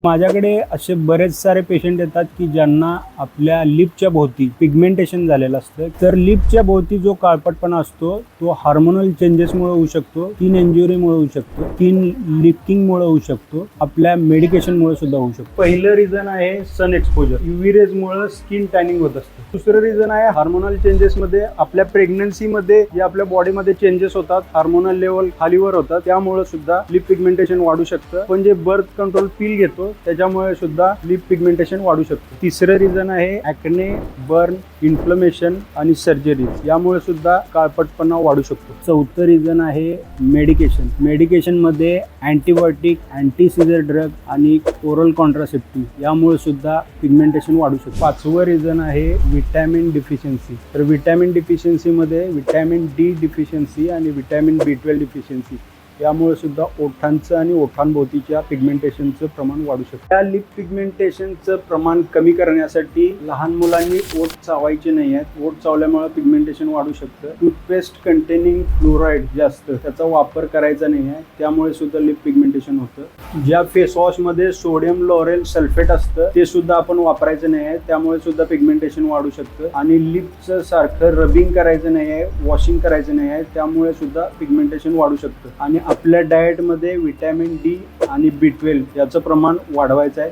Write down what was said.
माझ्याकडे असे बरेच सारे पेशंट येतात की ज्यांना आपल्या लिपच्या भोवती पिगमेंटेशन झालेलं असतं. तर लिपच्या भोवती जो काळपटपणा असतो तो हार्मोनल चेंजेसमुळे होऊ शकतो, स्किन इंजुरीमुळे होऊ शकतो, स्किन लिफ्टिंगमुळे होऊ शकतो, आपल्या मेडिकेशनमुळे सुद्धा होऊ शकतो. पहिलं रिझन आहे सन एक्सपोजर, युव्ही रेजमुळे स्किन टॅनिंग होत असतं. दुसरं रिझन आहे हार्मोनल चेंजेसमध्ये, आपल्या प्रेग्नन्सीमध्ये जे आपल्या बॉडीमध्ये चेंजेस होतात, हार्मोनल लेवल खालीवर होतात, त्यामुळे सुद्धा लिप पिगमेंटेशन वाढू शकतं. पण जे बर्थ कंट्रोल पिल घेतो त्याच्यामुळे सुद्धा लिप पिगमेंटेशन वाढू शकतो. तिसरं रिझन आहे ॲक्ने, बर्न, इन्फ्लमेशन आणि सर्जरीज, यामुळे सुद्धा काळपटपणा वाढू शकतो. चौथं रिझन आहे मेडिकेशन. मेडिकेशनमध्ये अँटीबायोटिक, अँटीसीजर ड्रग आणि ओरल कॉन्ट्रासेप्टिव्ह यामुळे सुद्धा पिगमेंटेशन वाढू शकतो. पाचवं रिझन आहे विटॅमिन डिफिशियन्सी. तर विटॅमिन डिफिशियन्सीमध्ये विटॅमिन डी डिफिशियन्सी आणि विटॅमिन B12 डिफिशियन्सी यामुळे सुद्धा ओठांचं आणि ओठांभोवतीच्या पिगमेंटेशनचं प्रमाण वाढू शकतं. त्या लिप पिगमेंटेशनचं प्रमाण कमी करण्यासाठी लहान मुलांनी ओठ चावायचे नाही आहेत. ओठ चावल्यामुळे पिगमेंटेशन वाढू शकतं. टूथपेस्ट कंटेनिंग फ्लोराईड जे असतं त्याचा वापर करायचा नाही आहे, त्यामुळे सुद्धा लिप पिगमेंटेशन होतं. ज्या फेस वॉशमध्ये सोडियम लॉरेल सल्फेट असतं ते सुद्धा आपण वापरायचं नाही आहे, त्यामुळे सुद्धा पिगमेंटेशन वाढू शकतं. आणि लिपचं सारखं रबिंग करायचं नाही आहे, वॉशिंग करायचं नाही आहे, त्यामुळे सुद्धा पिगमेंटेशन वाढू शकतं. आणि आपल्या डाएटमध्ये विटॅमिन डी आणि B12 याचं प्रमाण वाढवायचं आहे.